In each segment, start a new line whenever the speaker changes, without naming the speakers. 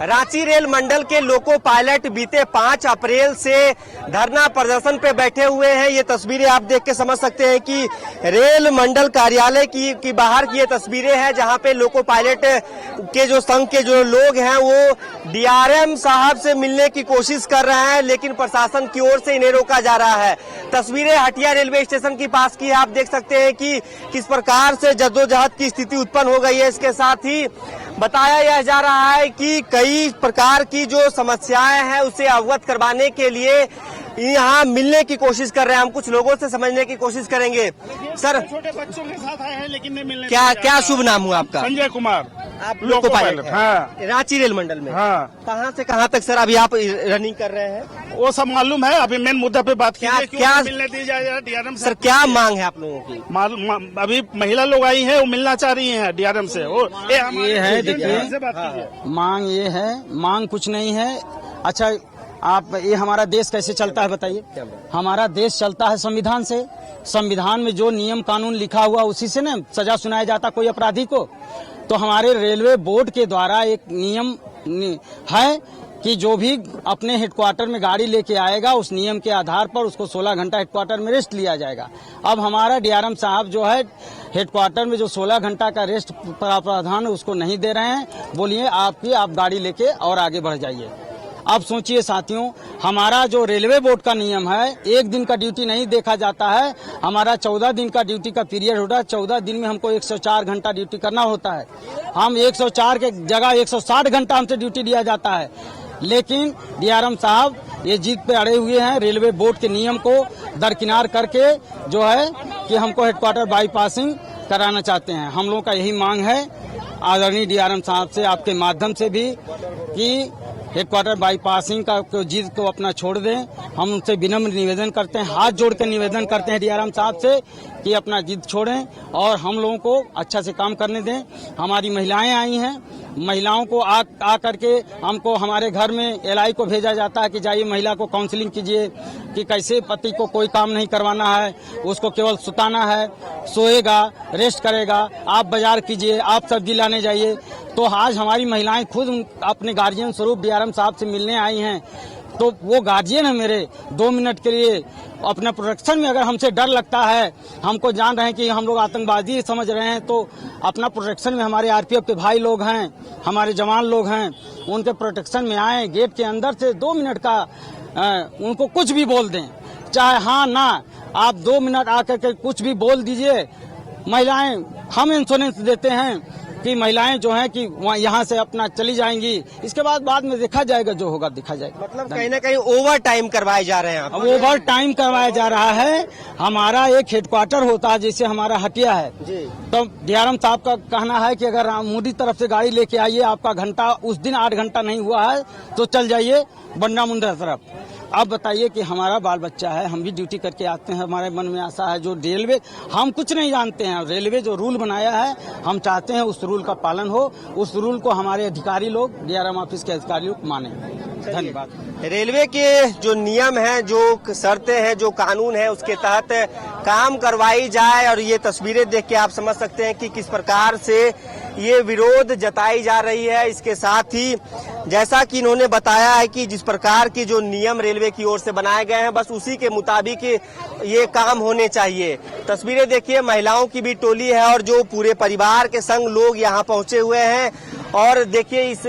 Ranchi rail मंडल के loco pilot बीते 5 अप्रैल से धरना प्रदर्शन पे बैठे हुए हैं। ये तस्वीरें आप देख के समझ सकते हैं कि रेल मंडल कार्यालय की बाहर की ये तस्वीरें हैं, जहां पे लोको पायलट के जो संघ के जो लोग हैं वो डीआरएम साहब से मिलने की कोशिश कर रहे हैं, लेकिन प्रशासन की ओर से इन्हें रोका जा रहा है। तस्वीरें हटिया रेलवे स्टेशन के पास की आप देख सकते हैं कि किस प्रकार से जद्दोजहद की स्थिति उत्पन्न हो गई है। इसके साथ ही बताया यह जा रहा है कि कई प्रकार की जो समस्याएं हैं उसे अवगत करवाने के लिए यहाँ मिलने की कोशिश कर रहे हैं। हम कुछ लोगों से समझने की कोशिश करेंगे। सर, छोटे बच्चों के साथ आए हैं लेकिन नहीं मिलने। क्या शुभ नाम हुआ आपका?
संजय कुमार।
आप लोको पायलट?
हाँ।
रांची रेल मंडल में?
हाँ।
कहाँ से कहाँ तक सर अभी आप रनिंग कर रहे हैं?
वो सब मालूम है, अभी मेन मुद्दा पे बात कीजिए।
क्या
मिलने दी जाए डीआरएम से?
सर, क्या मांग है आप लोगों की?
अभी महिला लोग आई हैं, वो मिलना चाह रही हैं डीआरएम से।
ये है, देखिए मांग ये है, मांग कुछ नहीं है। अच्छा, आप ये हमारा देश कैसे चलता है बताइए? हमारा देश चलता है संविधान से। संविधान में जो नियम कानून लिखा हुआ उसी से न सजा सुनाया जाता कोई अपराधी को। तो हमारे रेलवे बोर्ड के द्वारा एक नियम है कि जो भी अपने हेडक्वार्टर में गाड़ी लेके आएगा उस नियम के आधार पर उसको 16 घंटा हेडक्वार्टर में रेस्ट लिया जाएगा। अब हमारा डीआरएम साहब जो है हेडक्वार्टर में जो 16 घंटा का रेस्ट प्रावधान है उसको नहीं दे रहे हैं। बोलिए आप गाड़ी लेके और आगे बढ़ जाइए। अब सोचिए साथियों, हमारा जो रेलवे बोर्ड का नियम है, एक दिन का ड्यूटी नहीं देखा जाता है। हमारा 14 दिन का ड्यूटी का पीरियड होता है। 14 दिन में हमको 104 घंटा ड्यूटी करना होता है। हम 104 के जगह 160 घंटा हमसे ड्यूटी दिया जाता है। लेकिन डीआरएम साहब ये जीत पे अड़े हुए हैं। रेलवे बोर्ड के नियम को दरकिनार करके जो है कि हमको हेडक्वार्टर बाईपासिंग कराना चाहते हैं। हम लोगों का यही मांग है आदरणीय डीआरएम साहब से, आपके माध्यम से भी, कि हेडक्वार्टर बाईपासिंग का जीत को अपना छोड़ दें। हम उनसे विनम्र निवेदन करते हैं, हाथ जोड़ के निवेदन करते हैं डीआरएम साहब से कि अपना जिद छोड़ें और हम लोगों को अच्छा से काम करने दें। हमारी महिलाएं आई हैं, महिलाओं को आ करके हमको हमारे घर में एलआई को भेजा जाता है कि जाइए महिला को काउंसलिंग कीजिए कि कैसे पति को कोई काम नहीं करवाना है, उसको केवल सुताना है, सोएगा, रेस्ट करेगा, आप बाजार कीजिए, आप सब्जी लाने जाइए। तो आज हमारी महिलाएं खुद अपने गार्जियन स्वरूप डीआरएम साहब से मिलने आई हैं। तो वो गार्जियन है मेरे, 2 मिनट के लिए अपना प्रोटेक्शन में अगर हमसे डर लगता है, हमको जान रहे हैं कि हम लोग आतंकवादी समझ रहे हैं, तो अपना प्रोटेक्शन में हमारे आरपीएफ के भाई लोग हैं, हमारे जवान लोग हैं, उनके प्रोटेक्शन में आए। गेट के अंदर से 2 मिनट का उनको कुछ भी बोल दें, चाहे हाँ ना, आप 2 मिनट आकर के कुछ भी बोल दीजिए। महिलाएं, हम इंश्योरेंस देते हैं कि महिलाएं जो हैं कि यहाँ से अपना चली जाएंगी। इसके बाद में देखा जाएगा, जो होगा देखा जाएगा।
मतलब कहीं ना कहीं ओवर टाइम करवाए जा रहे हैं।
अब ओवर टाइम करवाया जा रहा है। हमारा एक हेडक्वार्टर होता है, जैसे हमारा हटिया है, तो डीआरएम साहब का कहना है कि अगर मोदी तरफ से गाड़ी लेके आइए, आपका घंटा उस दिन 8 घंटा नहीं हुआ है तो चल जाइए बंडा मुंडा तरफ। अब बताइए कि हमारा बाल बच्चा है, हम भी ड्यूटी करके आते हैं, हमारे मन में आशा है। जो रेलवे, हम कुछ नहीं जानते हैं, रेलवे जो रूल बनाया है हम चाहते हैं उस रूल का पालन हो, उस रूल को हमारे अधिकारी लोग, डीआरएम ऑफिस के अधिकारी लोग माने। धन्यवाद।
रेलवे के जो नियम हैं, जो शर्तें हैं, जो कानून है, उसके तहत काम करवाई जाए। और ये तस्वीरें देख के आप समझ सकते हैं कि किस प्रकार से ये विरोध जताई जा रही है। इसके साथ ही जैसा कि इन्होंने बताया है कि जिस प्रकार की जो नियम रेलवे की ओर से बनाए गए हैं, बस उसी के मुताबिक ये काम होने चाहिए। तस्वीरें देखिए, महिलाओं की भी टोली है और जो पूरे परिवार के संग लोग यहाँ पहुंचे हुए हैं। और देखिए इस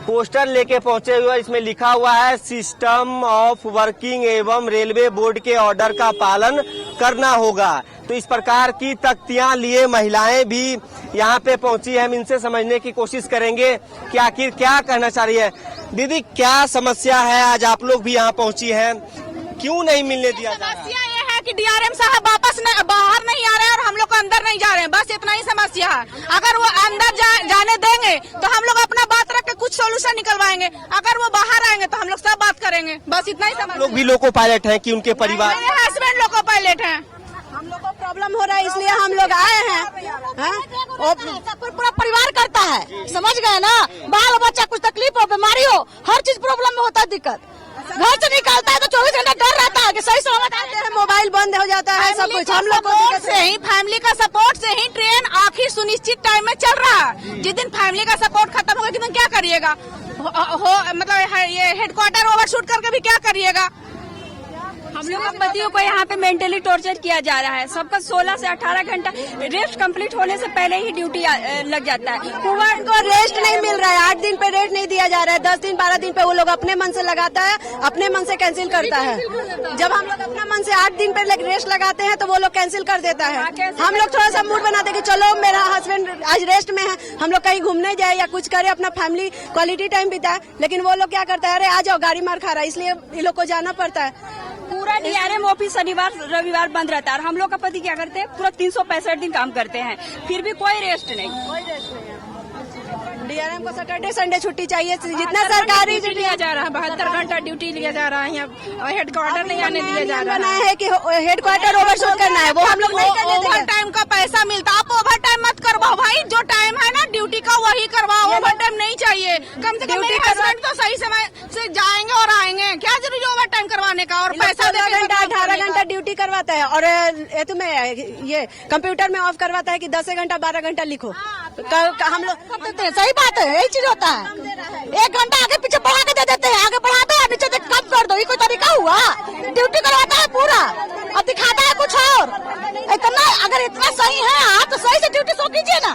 पोस्टर लेके पहुंचे हुए, इसमें लिखा हुआ है सिस्टम ऑफ वर्किंग एवं रेलवे बोर्ड के ऑर्डर का पालन करना होगा। तो इस प्रकार की तख्तियां लिए महिलाएं भी यहाँ पे पहुंची है। हम इनसे समझने की कोशिश करेंगे कि आखिर क्या कहना चाह रही है। दीदी, क्या समस्या है? आज आप लोग भी यहाँ पहुंची हैं, क्यों नहीं मिलने दिया जा रहा?
कि डीआरएम साहब वापस बाहर नहीं आ रहे हैं और हम लोग अंदर नहीं जा रहे हैं, बस इतना ही समस्या है। अगर वो अंदर जाने देंगे तो हम लोग अपना बात रख के कुछ सोल्यूशन निकलवाएंगे, अगर वो बाहर आएंगे तो हम लोग सब बात करेंगे, बस इतना ही समस्या।
लोग भी लोको पायलट हैं कि उनके परिवार?
मेरे हस्बैंड लोको पायलट हैं। हम लोग को प्रॉब्लम हो रहा है इसलिए हम लोग आए हैं। पूरा परिवार करता है, समझ गए ना? बाल बच्चा कुछ तकलीफ हो, बीमारी हो, हर चीज प्रॉब्लम में होता है दिक्कत। घर से निकलता है तो 24 घंटा डर रहता है कि सही सलामत आते हैं, मोबाइल बंद हो जाता है, सब कुछ। हम लोग से ही, फैमिली का सपोर्ट से ही ट्रेन आखिर सुनिश्चित टाइम में चल रहा है। जिस दिन फैमिली का सपोर्ट खत्म होगा, कि दिन क्या करिएगा?
मतलब ये हेडक्वार्टर ओवरशूट करके भी क्या करिएगा।
हम लोग पतियों को यहाँ पे मेंटली टॉर्चर किया जा रहा है। सबका 16 से 18 घंटा रेस्ट कंप्लीट होने से पहले ही ड्यूटी लग जाता है।
वुमेन को रेस्ट नहीं मिल रहा है, 8 दिन पे रेस्ट नहीं दिया जा रहा है, 10 दिन 12 दिन पे वो लोग अपने मन से लगाता है, अपने मन से कैंसिल करता है। जब हम लोग अपना मन से 8 दिन पे रेस्ट लगाते हैं तो वो लोग कैंसिल कर देता है। हम लोग थोड़ा सा मूड बनाते हैं कि चलो मेरा हस्बैंड आज रेस्ट में है, हम लोग कहीं घूमने जाए या कुछ करे, अपना फैमिली क्वालिटी टाइम बिताए, लेकिन वो लोग क्या करता है, अरे आ जाओ गाड़ी मार खा रहा है, इसलिए ये लोग को जाना पड़ता है।
पूरा डीआरएम ऑफिस शनिवार रविवार बंद रहता है और हम लोग का पति क्या करते हैं, पूरा 365 दिन काम करते हैं, फिर भी कोई रेस्ट नहीं।
डीआरएम को सैटरडे संडे छुट्टी चाहिए, जितना सरकारी
लिया जा रहा है, 72 घंटा ड्यूटी लिया जा रहा है यहाँ, हेडक्वार्टर नहीं आने दिया जा रहा
बनाया है कि हेडक्वार्टर ओवरशूट करना है, वो हम लोग नहीं करने देंगे।
ओवर टाइम का पैसा मिलता, आप ओवर टाइम मत करवाओ भाई, जो टाइम है ना ड्यूटी का वही करवाओ, ओवर टाइम नहीं चाहिए। कम से कम मेरे हस्बैंड तो सही समय से जाएंगे और आएंगे, क्या जरूरी ओवर टाइम करवाने का, और पैसा
18 घंटा ड्यूटी करवाता है, और तुम्हें ये कंप्यूटर में ऑफ करवाता है कि 10 घंटा 12 घंटा लिखो। हम लोग
सही बात है, यही चीज होता है। 1 घंटा आगे पीछे बढ़ा के दे देते हैं, आगे बढ़ा दो नीचे से कम कर दो, ये कोई तरीका हुआ? ड्यूटी करवाता है पूरा और दिखाता है कुछ और। इतना अगर इतना सही है आप तो सही से ड्यूटी सो कीजिए ना,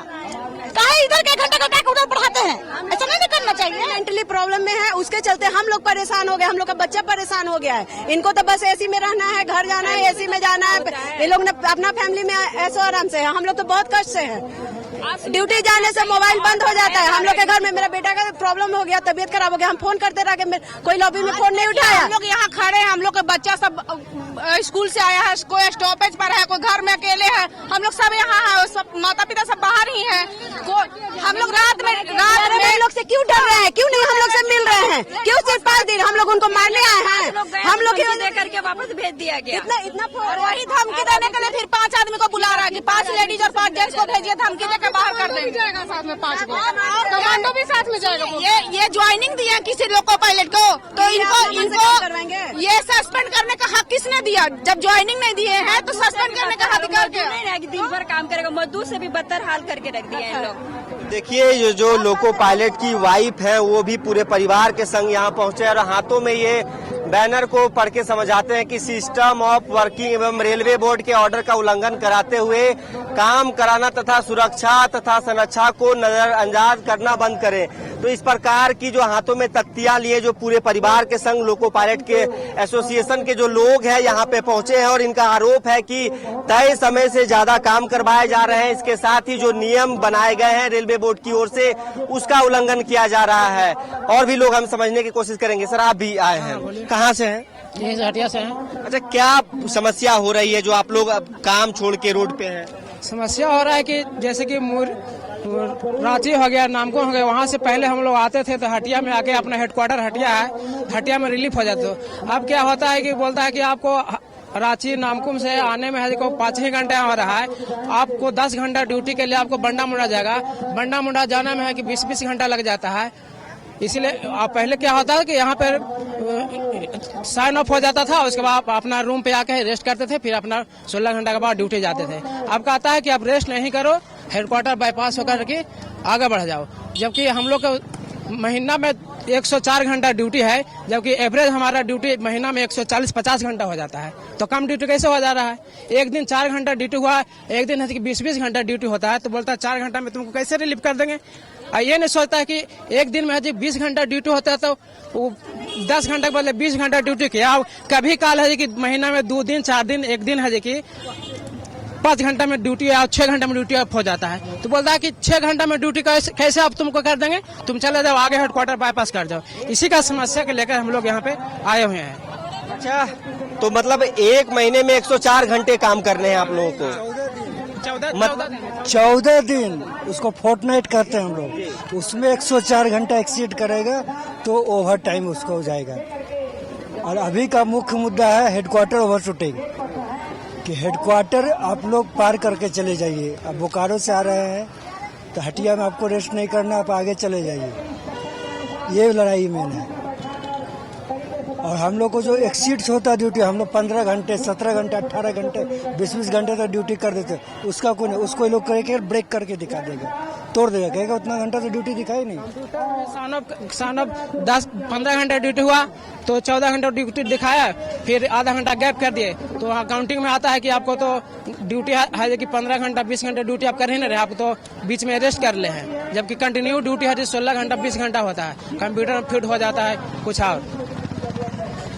कहीं इधर के घंटे का उधर बढ़ाते हैं, ऐसा नहीं करना चाहिए।
मेंटली प्रॉब्लम में है, उसके चलते हम लोग परेशान हो गए, हम लोग का बच्चा परेशान हो गया है। इनको तो बस एसी में रहना है, घर जाना है, एसी में जाना है, ये लोग ने अपना फैमिली में ऐसो आराम से है, हम लोग तो बहुत कष्ट से हैं। ड्यूटी जाने से मोबाइल बंद हो जाता है। हम लोग के घर में मेरा बेटा का प्रॉब्लम हो गया, तबीयत खराब हो गया, हम फोन करते रह गए, कोई लॉबी में फोन नहीं उठाया।
हम लोग यहाँ खड़े हैं, हम लोग का बच्चा सब स्कूल से आया है, कोई स्टॉपेज पर है, कोई घर में अकेले है, हम लोग सब यहाँ है, सब माता पिता सब बाहर ही हैं। हम लोग रात में
लोग से क्यों डर रहे हैं, क्यों नहीं हम लोग से मिल रहे हैं, क्यों सिर्फ 5 दिन हम लोग उनको मारने आए हैं, हम लोग
देकर के वापस भेज दिया गया।
इतना
और वही धमकी देने के लिए फिर 5 आदमी को बुला रहा है कि 5 लेडीज और 5 जेंट्स को भेजिए, धमकी देकर बाहर कर देंगे। साथ में 5 को कमांडो भी साथ में जाएगा। ये ज्वाइनिंग दिया किसी लोको पायलट को, तो इनको ये सस्पेंड करने का हक किसने दिया? जब ज्वाइनिंग नहीं दिए हैं तो सस्पेंड करने का हक
नहीं, दिन भर काम करेगा, मजदूर से भी बदतर हाल करके रख दिया है लोग।
देखिए ये जो लोको पायलट की वाइफ है वो भी पूरे परिवार के संग यहाँ पहुंचे और हाथों में ये बैनर को पढ़ के समझाते हैं कि सिस्टम ऑफ वर्किंग एवं रेलवे बोर्ड के ऑर्डर का उल्लंघन कराते हुए काम कराना तथा सुरक्षा तथा संरक्षा को नजरअंदाज करना बंद करें। तो इस प्रकार की जो हाथों में तख्तियां लिए जो पूरे परिवार के संग लोको पायलट के एसोसिएशन के जो लोग हैं यहाँ पे पहुंचे हैं और इनका आरोप है कि तय समय से ज्यादा काम करवाए जा रहे हैं। इसके साथ ही जो नियम बनाए गए हैं रेलवे बोर्ड की ओर से उसका उल्लंघन किया जा रहा है। और भी लोग हम समझने की कोशिश करेंगे। सर आप भी आए हैं, कहाँ से हैं?
ये हटिया से हैं।
अच्छा, क्या समस्या हो रही है जो आप लोग अब काम छोड़ के रोड पे हैं?
समस्या हो रहा है कि जैसे कि रांची हो गया, नामकुम हो गया, वहाँ से पहले हम लोग आते थे तो हटिया में आके अपना हेडक्वार्टर हटिया है, हटिया में रिलीफ हो जाते। अब क्या होता है कि बोलता है कि आपको रांची नामकुम से आने में है 5 ही घंटे हो रहा है, आपको 10 घंटा ड्यूटी के लिए आपको बंडा मुंडा जाएगा, बंडा मुंडा जाने में है कि 20-20 घंटा लग जाता है। इसलिए पहले क्या होता है कि यहाँ पर साइन ऑफ हो जाता था, उसके बाद अपना रूम पे आके रेस्ट करते थे, फिर अपना 16 घंटा के बाद ड्यूटी जाते थे। अब कहता है कि आप रेस्ट नहीं करो, हेडक्वार्टर बाईपास होकर के आगे बढ़ जाओ। जबकि हम लोग का महीना में 104 घंटा ड्यूटी है, जबकि एवरेज हमारा ड्यूटी महीना में 140-50 घंटा हो जाता है। तो कम ड्यूटी कैसे हो जा रहा है? एक दिन 4 घंटा ड्यूटी हुआ, एक दिन है कि 20-20 घंटा ड्यूटी होता है, तो बोलता है 4 घंटा में तुमको कैसे रिलीव कर देंगे। ये नहीं सोचता है कि एक दिन में 20 घंटा ड्यूटी होता है तो वो 10 घंटे के बदले 20 घंटा ड्यूटी किया। कभी काल है कि महीना में 2 दिन 4 दिन, एक दिन है कि 5 घंटा में ड्यूटी या 6 घंटा में ड्यूटी ऑफ हो जाता है। तो बोलता है कि 6 घंटा में ड्यूटी कैसे आप तुमको कर देंगे, तुम चले जाओ आगे हेडक्वार्टर बाईपास कर जाओ। इसी का समस्या को लेकर हम लोग यहाँ पे आए हुए हैं।
अच्छा, तो मतलब एक महीने में 104 घंटे काम करने हैं आप लोगों को?
14 दिन उसको फोर्टनाइट करते हैं हम लोग, उसमें 104 घंटा एक्सीड करेगा तो ओवर टाइम उसको हो जाएगा। और अभी का मुख्य मुद्दा है हेडक्वार्टर ओवरशूटिंग, कि हेडक्वार्टर आप लोग पार करके चले जाइए। अब बोकारो से आ रहे हैं तो हटिया में आपको रेस्ट नहीं करना, आप आगे चले जाइए। ये लड़ाई मेन है। और हम लोग को जो एक्सीड्स होता है ड्यूटी, हम लोग 15 घंटे 17 घंटे 18 घंटे 20-20 घंटे तक ड्यूटी कर देते, उसका कोई नहीं, उसको लोग करके ब्रेक करके दिखा देगा। तोड़ देगा, कहेगा उतना घंटा तो ड्यूटी दिखाई नहीं।
सानब 10-15 घंटा ड्यूटी हुआ तो 14 घंटा ड्यूटी दिखाया, फिर आधा घंटा गैप कर दिए, तो अकाउंटिंग में आता है कि आपको तो ड्यूटी है कि 15 घंटा 20 घंटा ड्यूटी आप कर ही नहीं रहे, आप तो बीच में रेस्ट कर ले हैं, जबकि कंटिन्यू ड्यूटी है 16 घंटा 20 घंटा होता है, कंप्यूटर में फिट हो जाता है कुछ और।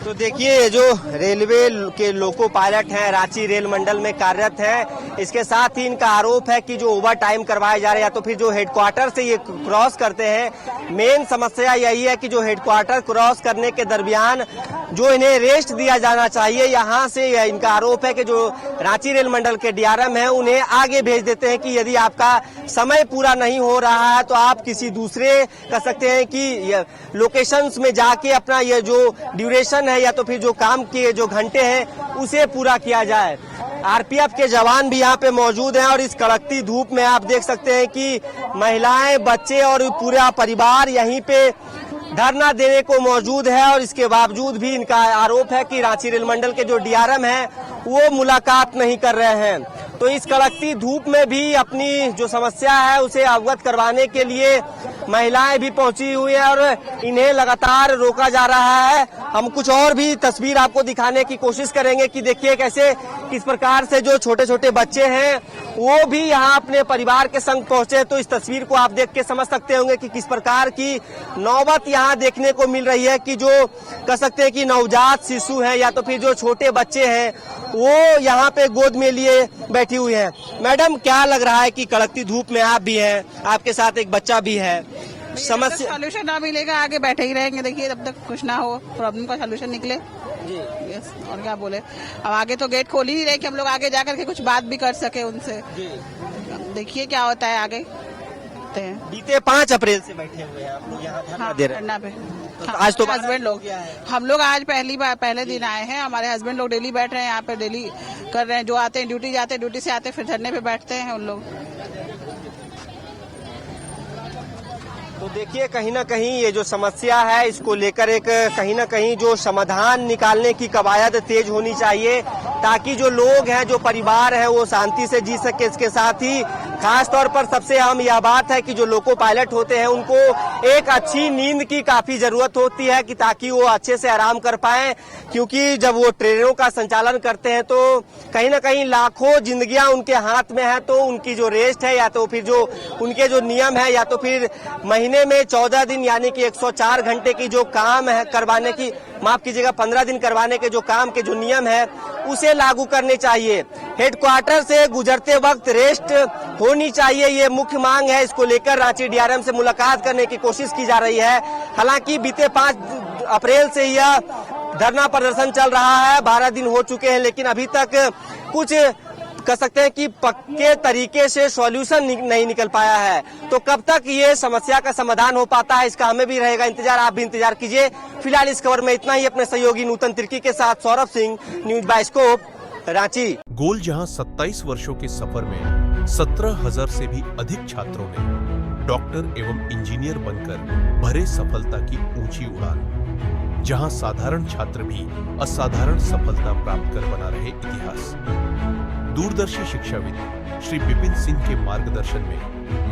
तो देखिए ये जो रेलवे के लोको पायलट हैं, रांची रेल मंडल में कार्यरत हैं, इसके साथ ही इनका आरोप है कि जो ओवर टाइम करवाए जा रहे हैं या तो फिर जो हेडक्वार्टर से ये क्रॉस करते हैं, मेन समस्या यही है कि जो हेडक्वार्टर क्रॉस करने के दरमियान जो इन्हें रेस्ट दिया जाना चाहिए, यहाँ से इनका आरोप है कि जो रांची रेल मंडल के डीआरएम हैं उन्हें आगे भेज देते हैं कि यदि आपका समय पूरा नहीं हो रहा है तो आप किसी दूसरे कह सकते हैं कि लोकेशंस में जाके अपना ये जो ड्यूरेशन है या तो फिर जो काम के जो घंटे हैं उसे पूरा किया जाए। आरपीएफ के जवान भी यहाँ पे मौजूद हैं और इस कड़कती धूप में आप देख सकते हैं कि महिलाएं, बच्चे और पूरा परिवार यहीं पे धरना देने को मौजूद है और इसके बावजूद भी इनका आरोप है कि रांची रेल मंडल के जो डीआरएम हैं वो मुलाकात नहीं कर रहे हैं। तो इस कड़कती धूप में भी अपनी जो समस्या है उसे अवगत करवाने के लिए महिलाएं भी पहुंची हुई है और इन्हें लगातार रोका जा रहा है। हम कुछ और भी तस्वीर आपको दिखाने की कोशिश करेंगे कि देखिए कैसे किस प्रकार से जो छोटे छोटे बच्चे हैं वो भी यहाँ अपने परिवार के संग पहुंचे। तो इस तस्वीर को आप देख के समझ सकते होंगे कि किस प्रकार की नौबत यहाँ देखने को मिल रही है कि जो कह सकते हैं कि नवजात शिशु हैं या तो फिर जो छोटे बच्चे हैं वो यहाँ पे गोद में लिए बैठी हुई हैं। मैडम, क्या लग रहा है कि कड़कती धूप में आप भी हैं, आपके साथ एक बच्चा भी है, समस्या
सोल्यूशन ना मिलेगा आगे बैठे ही रहेंगे, देखिए तब तक कुछ ना हो, प्रॉब्लम का सोल्यूशन निकले जी। यस, और क्या बोले, अब आगे तो गेट खोल ही नहीं रहे कि हम लोग आगे जाकर के कुछ बात भी कर सके उनसे। देखिए क्या होता है आगे।
बीते 5 अप्रैल से बैठे हुए हैं आप लोग यहाँ धरना दे रहे हैं।
तो आज तो हस्बैंड लोग, हम लोग आज पहले दिन आए हैं, हमारे हस्बैंड लोग डेली बैठ रहे हैं यहाँ पे, डेली कर रहे हैं, जो आते हैं ड्यूटी जाते हैं, ड्यूटी से आते हैं फिर धरने पे बैठते हैं उन लोग।
तो देखिए कहीं ना कहीं ये जो समस्या है इसको लेकर एक कहीं ना कहीं जो समाधान निकालने की कवायद तेज होनी चाहिए ताकि जो लोग हैं, जो परिवार है वो शांति से जी सके। इसके साथ ही खास तौर पर सबसे अहम यह बात है कि जो लोको पायलट होते हैं उनको एक अच्छी नींद की काफी जरूरत होती है कि ताकि वो अच्छे से आराम कर पाए, क्योंकि जब वो ट्रेनों का संचालन करते हैं तो कहीं ना कहीं लाखों जिंदगियां उनके हाथ में है। तो उनकी जो रेस्ट है या तो फिर जो उनके जो नियम है या तो फिर महीने में 14 दिन यानी कि 104 घंटे की जो काम है करवाने की, माफ कीजिएगा 15 दिन करवाने के जो काम के जो नियम है उसे लागू करने चाहिए। हेडक्वार्टर से गुजरते वक्त रेस्ट होनी चाहिए, ये मुख्य मांग है। इसको लेकर रांची डीआरएम से मुलाकात करने की कोशिश की जा रही है। हालांकि बीते 5 अप्रैल से यह धरना प्रदर्शन चल रहा है, 12 दिन हो चुके हैं, लेकिन अभी तक कुछ कह सकते हैं कि पक्के तरीके से सॉल्यूशन नहीं निकल पाया है। तो कब तक ये समस्या का समाधान हो पाता है इसका हमें भी रहेगा इंतजार, आप भी इंतजार कीजिए। फिलहाल इस खबर में इतना ही। अपने सहयोगी नूतन तिर्की के साथ सौरभ सिंह, न्यूज बाइस्कोप, रांची।
गोल जहां 27 वर्षों के सफर में 17,000 से भी अधिक छात्रों ने डॉक्टर एवं इंजीनियर बनकर भरे सफलता की ऊंची उड़ान, जहां साधारण छात्र भी असाधारण सफलता प्राप्त कर बना रहे इतिहास। दूरदर्शी शिक्षाविद श्री विपिन सिंह के मार्गदर्शन में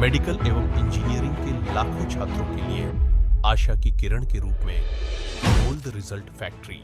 मेडिकल एवं इंजीनियरिंग के लाखों छात्रों के लिए आशा की किरण के रूप में गोल्ड रिजल्ट फैक्ट्री।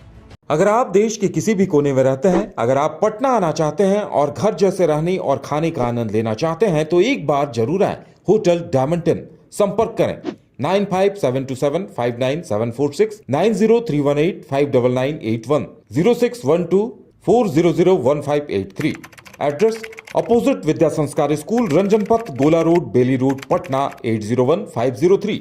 अगर आप देश के किसी भी कोने में रहते हैं, अगर आप पटना आना चाहते हैं और घर जैसे रहने और खाने का आनंद लेना चाहते हैं तो एक बार जरूर आए होटल डायमंटन। संपर्क करें 9572759746, 9031859981, 0612400158 एड्रेस अपोजिट विद्या संस्कार स्कूल, रंजन पथ, गोला रोड, बेली रोड, पटना 801503।